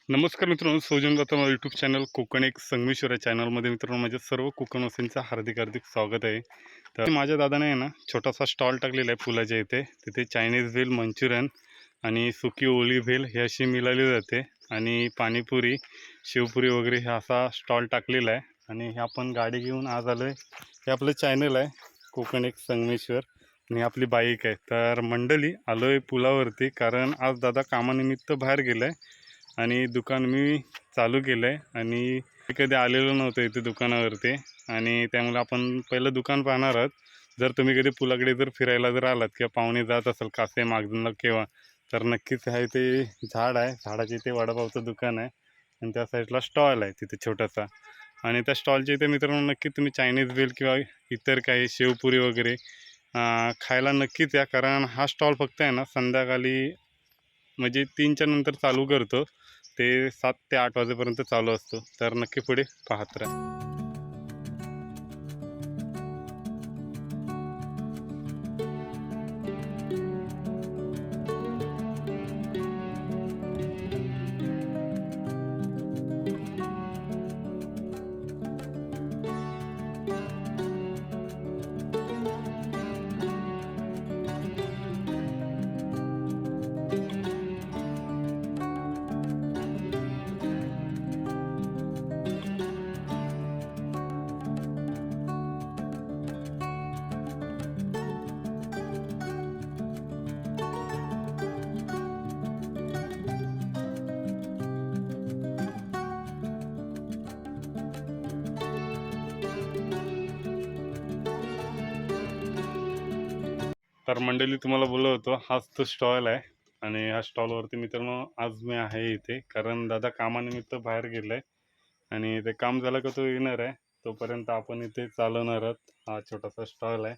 नमस्कार मित्रांनो, सौजन Jadhav YouTube channel Konkan एक संगमेश्वर या चॅनलमध्ये मित्रांनो माझ्या सर्व कोकणवासींचं हार्दिक हार्दिक स्वागत आहे. तर माझ्या दादाने आहे ना छोटासा स्टॉल टाकलेला आहे पुलाच्या इथे. तिथे चायनीज भेल, मंचुरियन आणि सुकी ओली भेल हे अशी मिळाली जाते आणि पाणीपुरी, शेवपुरी वगैरे हे असा स्टॉल टाकलेला आहे. आणि हे आपण गाडी घेऊन आज आलो आहे. हे आपलं चॅनल आहे कोकण एक संगमेश्वर आणि आपली बाईक आहे. तर मंडळी आलो आहे पुलावरती, कारण आज दादा कामानिमित्त बाहेर गेला आहे आणि दुकान मी चालू केलं आहे. आणि मी कधी आलेलो नव्हतं इथे दुकानावरती आणि त्यामुळे आपण पहिलं दुकान पाहणार आहोत. जर तुम्ही कधी पुलाकडे जर फिरायला जर आलात किंवा पाहुणे जात असाल कासे मागजनला केव्हा, तर नक्कीच आहे ते झाड आहे, झाडाच्या इथे वडापावचं दुकान आहे आणि त्या साईडला स्टॉल आहे तिथे छोटासा. आणि त्या स्टॉलच्या इथे मित्रांनो नक्की तुम्ही चायनीज भेल किंवा इतर काही शेवपुरी वगैरे खायला नक्कीच या, कारण हा स्टॉल फक्त आहे ना संध्याकाळी म्हणजे 3च्या नंतर चालू करतो. ते 7 ते 8 वाजेपर्यंत चालू असतो. तर नक्की पुढे पाहत राहा. तर मंडळी तुम्हाला बोललो होतो, हाच तो स्टॉल आहे. आणि ह्या स्टॉलवरती मित्रांनो आज मी आहे इथे, कारण दादा कामानिमित्त बाहेर गेला आहे आणि ते काम झालं का तो येणार आहे. तोपर्यंत आपण इथे चालवणार आहोत. हा छोटासा स्टॉल आहे,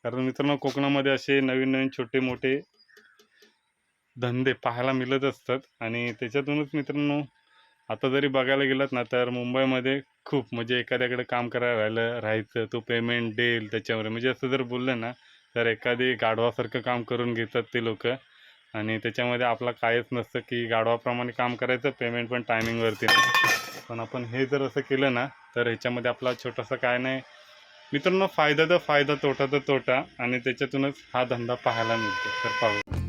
कारण मित्रांनो कोकणामध्ये असे नवीन नवीन छोटे मोठे धंदे पाहायला मिळत असतात. आणि त्याच्यातूनच मित्रांनो आता जरी बघायला गेलात ना, तर मुंबईमध्ये खूप म्हणजे एखाद्याकडे काम करायला राहायचं, तो पेमेंट देईल त्याच्यावर, म्हणजे असं जर बोललं ना, तर एखादी गाढवासारखं काम करून घेतात ते लोक. आणि त्याच्यामध्ये आपला कायच नसतं, की गाढवाप्रमाणे काम करायचं, पेमेंट पण टायमिंगवरती नाही. पण आपण हे जर असं केलं ना, तर ह्याच्यामध्ये आपला छोटासा काय नाही मित्रांनो, फायदा तर फायदा, तोटा तर तोटा, आणि त्याच्यातूनच हा धंदा पाहायला मिळतो. तर पाहू.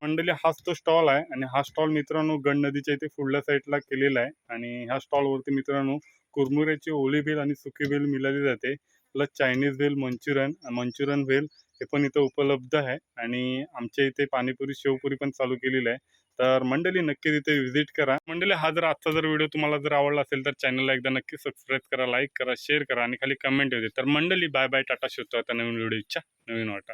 मंडळी हाच तो स्टॉल आहे आणि हा स्टॉल मित्रांनो गंड नदीच्या इथे पुढल्या साईडला केलेला आहे. आणि ह्या स्टॉलवरती मित्रांनो कुरमुऱ्याची ओली भेल आणि सुकी भेल मिळाली जाते, प्लस चायनीज भेल, मंचुरियन भेल हे पण इथं उपलब्ध आहे. आणि आमच्या इथे पाणीपुरी, शेवपुरी पण चालू केलेली आहे. तर मंडळी नक्की तिथे व्हिजिट करा. मंडळी हा जर आजचा जर व्हिडिओ तुम्हाला जर आवडला असेल तर चॅनलला एकदा नक्की सबस्क्राईब करा, लाईक करा, शेअर करा आणि खाली कमेंट येऊ दे. तर मंडळी बाय बाय, टाटा, शोधतो आता नवीन व्हिडिओच्या नवीन वाटा.